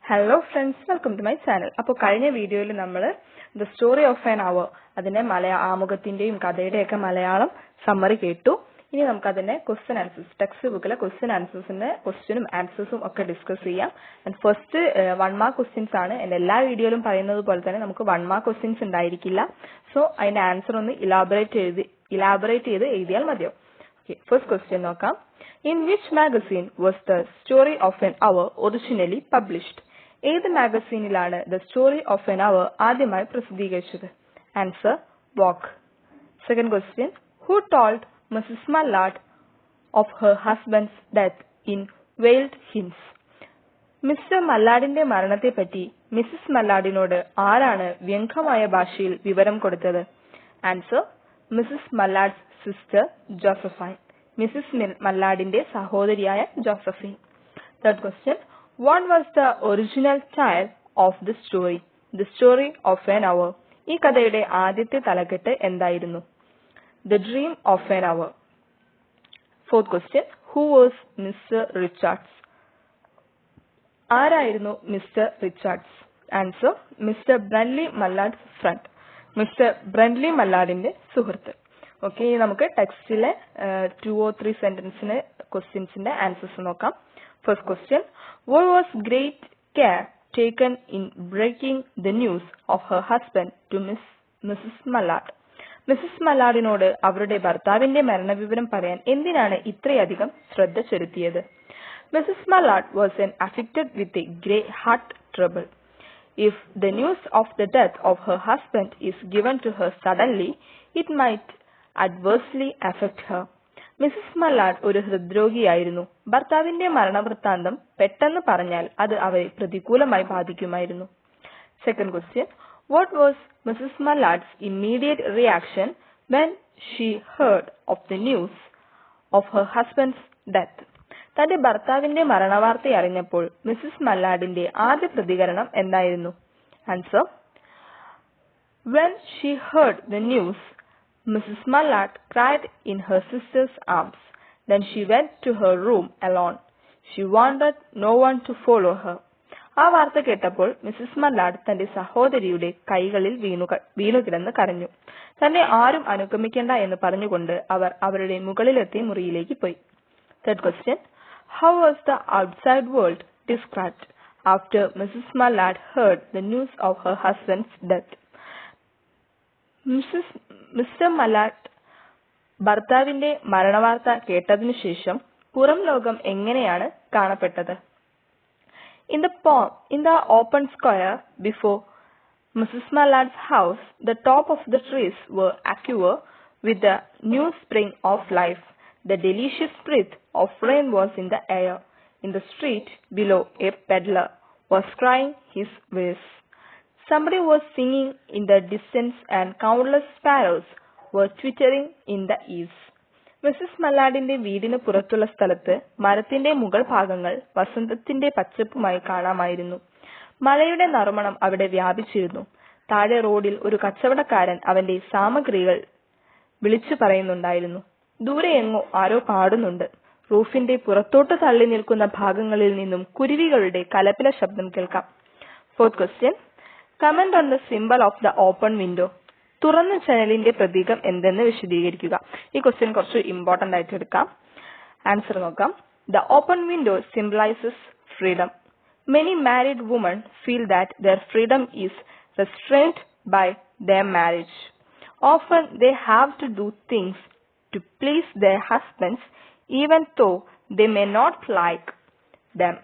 Hello friends, welcome to my channel. അപ്പോൾ കഴിഞ്ഞ വീഡിയോയിൽ നമ്മൾ the story of an hour അതിന്റെ ആമുഖത്തിന്റെയും കഥയുടെയൊക്കെ മലയാളം സമ്മറി കേട്ടു. ഇനി നമുക്ക് അതിന്റെ ക്വസ്റ്റ്യൻ ആൻസേഴ്സ്, ടെക്സ്റ്റ് ബുക്കിലെ ക്വസ്റ്റ്യൻ ആൻസേഴ്സിന്റെ ക്വസ്റ്റ്യനും ആൻസേഴ്സും ഒക്കെ ഡിസ്കസ് ചെയ്യാം. ആൻഡ് ഫസ്റ്റ് 1 മാർക്ക് ക്വസ്റ്റ്യൻസ് ആണ്. എന്റെ എല്ലാ വീഡിയോയിലും പറയുന്നത് പോലെ തന്നെ നമുക്ക് 1 മാർക്ക് ക്വസ്റ്റ്യൻസ് ഉണ്ടായിരിക്കില്ല. സോ അതിന്റെ ആൻസർ ഒന്ന് ഇലാബറേറ്റ് ചെയ്ത് എഴുതിയാൽ മതിയോ? First question നോക്കാം. In which magazine was the story of an hour originally published? ഏത് മാഗസീനിലാണ് ദ സ്റ്റോറി ഓഫ് എൻ അവർ ആദ്യമായി പ്രസിദ്ധീകരിച്ചത്? Answer Vogue. Second question. Who told Mrs. Mallard of her husband's death in veiled hints? Mr മല്ലാഡിന്റെ മരണത്തെപ്പറ്റി Mrs മല്ലാഡിനോട് ആരാണ് വ്യംഗ്യമായ ഭാഷയിൽ വിവരം കൊടുത്തത്? Answer Mrs Mallard's sister Josephine. Mrs മല്ലാഡിന്റെ സഹോദരിയായ Josephine. Third question. What was the original title of the story? The story of an hour. ഈ കഥയുടെ ആദ്യത്തെ തലക്കെട്ട് എന്തായിരുന്നു? The dream of an hour. Fourth question. Who was Mr Richards? ആരായിരുന്നു Mr Richards? Answer Mr Brently Mallard's friend. Mr Brently മല്ലാഡിന്റെ സുഹൃത്ത്. Okay, നമുക്ക് ടെക്സ്റ്റിലെ 2 or 3 സെന്റൻസിന് ക്വസ്റ്റ്യൻസിന്റെ ആൻസേഴ്സ് നോക്കാം. First question. What was great care taken in breaking the news of her husband to Mrs Mallard? Mrs മല്ലാഡിനോട് അവരുടെ ഭർത്താവിന്റെ മരണവിവരം പറയാൻ എന്തിനാണ് ഇത്രയധികം ശ്രദ്ധ ചെലുത്തിയത്? Mrs. Mallard was afflicted with a grey heart trouble. If the news of the death of her husband is given to her suddenly, it might adversely affect her. Mrs Mallard ഒരു ഹൃദ്രോഗിയായിരുന്നു. ഭർത്താവിന്റെ മരണവൃത്താന്തം പെട്ടെന്ന് പറഞ്ഞാൽ അത് അവരെ പ്രതികൂലമായി ബാധിക്കുമായിരുന്നു. Second question. What was Mrs. Mallard's immediate reaction when she heard of the news of her husband's death? തന്റെ ഭർത്താവിന്റെ മരണവാർത്ത അറിഞ്ഞപ്പോൾ മിസ്സിസ് മല്ലാഡിന്റെ ആദ്യ പ്രതികരണം എന്തായിരുന്നു? Answer. When she heard the news, Mrs. Mallard cried in her sister's arms. Then she went to her room alone. She wanted no one to follow her. ആ വാർത്ത കേട്ടപ്പോൾ മിസ്സിസ് മല്ലാഡ് തന്റെ സഹോദരിയുടെ കൈകളിൽ വീണുകിടന്ന് കരഞ്ഞു. തന്നെ ആരും അനുഗമിക്കേണ്ട എന്ന് പറഞ്ഞുകൊണ്ട് അവർ അവരുടെ മുകളിലെത്തി മുറിയിലേക്ക് പോയി. Third question. How was the outside world described after Mrs. Mallard heard the news of her husband's death? Mr. Mallard ഭർത്താവിന്റെ മരണവാർത്ത കേട്ടതിനു ശേഷം പുറം ലോകം എങ്ങനെയാണ് കാണപ്പെട്ടത്? In the open square before Mrs. Mallard's house, the top of the trees were aqua with the new spring of life. The delicious breath of rain was in the air. In the street below, a peddler was crying his wares. Somebody was singing in the distance and countless sparrows were twittering in the eaves. Mrs മല്ലാഡിന്റെ വീടിന് പുറത്തുള്ള സ്ഥലത്ത് മരത്തിന്റെ മുകൾ ഭാഗങ്ങൾ വസന്തത്തിന്റെ പച്ചപ്പുമായി കാണാമായിരുന്നു. മഴയുടെ നറുമണം അവിടെ വ്യാപിച്ചിരുന്നു. താഴെ റോഡിൽ ഒരു കച്ചവടക്കാരൻ അവന്റെ സാമഗ്രികൾ വിളിച്ചു പറയുന്നുണ്ടായിരുന്നു. ദൂരെ എങ്ങോ ആരോ പാടുന്നുണ്ട്. റൂഫിന്റെ പുറത്തോട്ട് തള്ളി നിൽക്കുന്ന ഭാഗങ്ങളിൽ നിന്നും കുരുവികളുടെ കലപില ശബ്ദം കേൾക്കാം. Fourth question. Comment on the symbol of the open window. തുറന്ന ജനലിന്റെ പ്രതീകം എന്തെന്ന് വിശദീകരിക്കുക. ഈ ക്വസ്റ്റ്യൻ കുറച്ച് ഇമ്പോർട്ടന്റ് ആയിട്ട് എടുക്കാം. ആൻസർ നോക്കാം. The open window symbolises freedom. Many married woman feel that their freedom is restrained by their marriage. Often they have to do things to please their husbands even though they may not like them.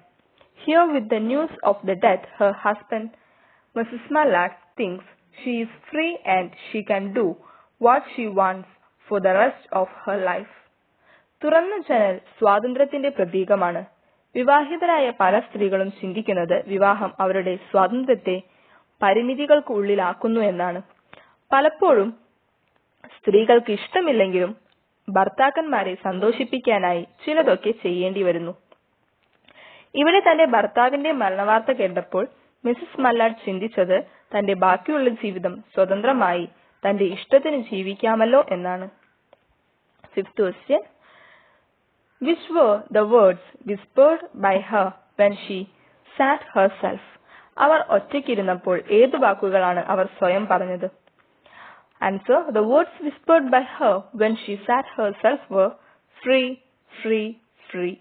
Here with the news of the death her husband, Mrs. Mallard thinks she is free and she can do what she wants for the rest of her life. തുറന്ന ജനൽ സ്വാതന്ത്ര്യത്തിന്റെ പ്രതീകമാണ്. വിവാഹിതരായ പല സ്ത്രീകളും ചിന്തിക്കുന്നത് വിവാഹം അവരുടെ സ്വാതന്ത്ര്യത്തെ പരിമിതികൾക്ക് ഉള്ളിലാക്കുന്നു എന്നാണ്. പലപ്പോഴും സ്ത്രീകൾക്ക് ഇഷ്ടമില്ലെങ്കിലും ഭർത്താക്കന്മാരെ സന്തോഷിപ്പിക്കാനായി ചിലതൊക്കെ ചെയ്യേണ്ടി വരുന്നു. ഇവിടെ തന്റെ ഭർത്താവിന്റെ മരണവാർത്ത കേട്ടപ്പോൾ മിസ്സിസ് മല്ലാഡ് ചിന്തിച്ചത് തന്റെ ബാക്കിയുള്ള ജീവിതം സ്വതന്ത്രമായി തന്റെ ഇഷ്ടത്തിന് ജീവിക്കാമല്ലോ എന്നാണ്. Fifth question. Which were the words whispered by her when she sat herself? അവർ ഒറ്റയ്ക്കിരുന്നപ്പോൾ ഏതു വാക്കുകളാണ് അവർ സ്വയം പറഞ്ഞത്? Answer. The words whispered by her when she sat herself were free, free, free,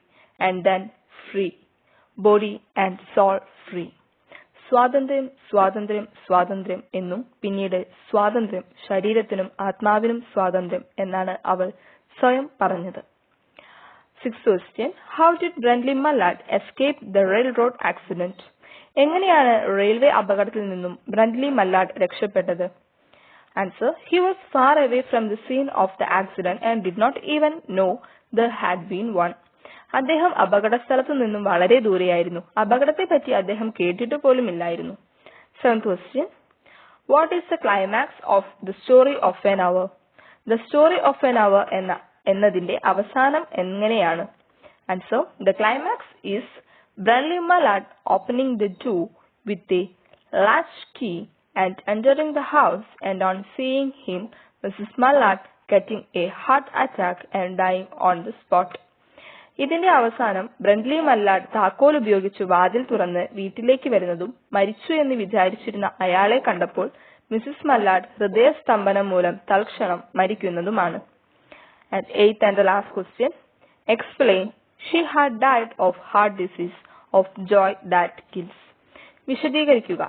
and then free. Body and soul free. സ്വാതന്ത്ര്യം, സ്വാതന്ത്ര്യം, സ്വാതന്ത്ര്യം എന്നും പിന്നീട് സ്വാതന്ത്ര്യം, ശരീരത്തിനും ആത്മാവിനും സ്വാതന്ത്ര്യം എന്നാണ് അവൾ സ്വയം പറഞ്ഞത്. Sixth question. How did Brindley Mallard escape the railroad accident? എങ്ങനെയാണ് റെയിൽവേ അപകടത്തിൽ നിന്നും ബ്രണ്ട്ലി മല്ലാർഡ് രക്ഷപ്പെട്ടത്? Answer. He was far away from the scene of the accident and did not even know there had been one. അദ്ദേഹം അപകടസ്ഥലത്തു നിന്നും വളരെ ദൂരെയായിരുന്നു. അപകടത്തെ പറ്റി അദ്ദേഹം കേട്ടിട്ട് പോലുമില്ലായിരുന്നു. Seventh question. What is the climax of the story of an hour? The story of an hour എന്നതിന്റെ അവസാനം എങ്ങനെയാണ്? Answer. The climax is Brindley Mallard opening the door with a latch key and entering the house, and on seeing him, Mrs. Mallard getting a heart attack and dying on the spot. ഇതിന്റെ അവസാനം ബ്രണ്ട്ലി mallard താക്കോൽ ഉപയോഗിച്ച് വാതിൽ തുറന്ന് വീട്ടിലേക്ക് വരുന്നതും മരിച്ചു എന്ന് വിചാരിച്ചിരുന്ന അയാളെ കണ്ടപ്പോൾ മിസസ് മല്ലാർഡ് ഹൃദയസ്തംഭനം മൂലം തൽക്ഷണം മരിക്കുന്നതുമാണ്. And eighth and the last question. Explain. She had died of heart disease, of joy that kills. വിശദീകരിക്കുക.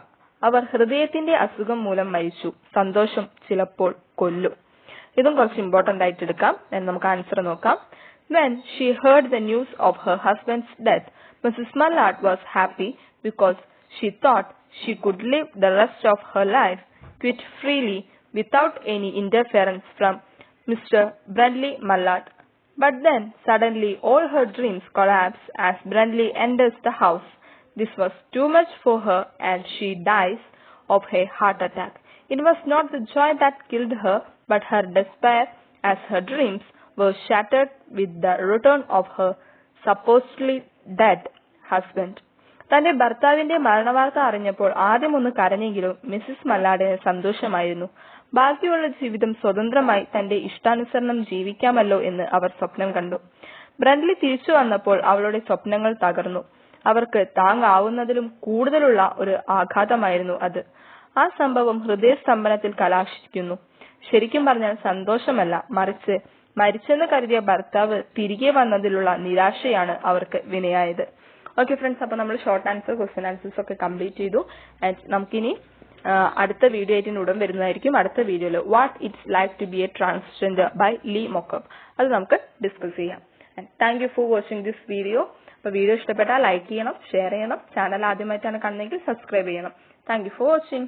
അവർ ഹൃദയത്തിന്റെ അസുഖം മൂലം മരിച്ചു. സന്തോഷം ചിലപ്പോൾ കൊല്ലും. ഇതും കുറച്ച് ഇമ്പോർട്ടന്റ് ആയിട്ട് എടുക്കാം. നമുക്ക് ആൻസർ നോക്കാം. When she heard the news of her husband's death, Mrs. Mallard was happy because she thought she could live the rest of her life quite freely without any interference from Mr. Brindley Mallard. But then suddenly all her dreams collapse as Brindley enters the house. This was too much for her and she dies of a heart attack. It was not the joy that killed her, but her despair as her dreams were shattered with the return of her supposedly dead husband. തന്റെ ഭർത്താവിന്റെ മരണവാർത്ത അറിഞ്ഞപ്പോൾ ആദ്യം ഒന്ന് കരഞ്ഞെങ്കിലും Mises മല്ലാർഡിന് സന്തോഷമായിരുന്നു. ബാക്കിയുള്ള ജീവിതം സ്വതന്ത്രമായി തന്റെ ഇഷ്ടാനുസരണം ജീവിക്കാമല്ലോ എന്ന് അവർ സ്വപ്നം കണ്ടു. ബ്രണ്ട്ലി തിരിച്ചു വന്നപ്പോൾ അവളുടെ സ്വപ്നങ്ങൾ തകർന്നു. അവർക്ക് താങ്ങാവുന്നതിലും കൂടുതലുള്ള ഒരു ആഘാതമായിരുന്നു അത്. ആ സംഭവം ഹൃദയസ്തംഭനത്തിൽ കലാശിക്കുന്നു. ശരിക്കും പറഞ്ഞാൽ സന്തോഷമല്ല, മറിച്ച് മരിച്ചെന്ന് കരുതിയ ഭർത്താവ് തിരികെ വന്നതിലുള്ള നിരാശയാണ് അവർക്ക് വിനയായത്. ഓക്കെ ഫ്രണ്ട്സ്, അപ്പൊ നമ്മൾ ഷോർട്ട് ആൻസർ, ക്വസ്റ്റ്യൻ ആൻസേഴ്സ് ഒക്കെ കംപ്ലീറ്റ് ചെയ്തു. ആൻഡ് നമുക്കിനി അടുത്ത വീഡിയോ ആയിട്ട് ഉടൻ വരുന്നതായിരിക്കും. അടുത്ത വീഡിയോയിൽ what it's like to be a transgender by Lee Mokobe, അത് നമുക്ക് ഡിസ്കസ് ചെയ്യാം. And thank you for watching this video. അപ്പൊ വീഡിയോ ഇഷ്ടപ്പെട്ടാൽ ലൈക്ക് ചെയ്യണം, ഷെയർ ചെയ്യണം. ചാനൽ ആദ്യമായിട്ടാണ് കാണുന്നതെങ്കിൽ സബ്സ്ക്രൈബ് ചെയ്യണം. Thank you for watching.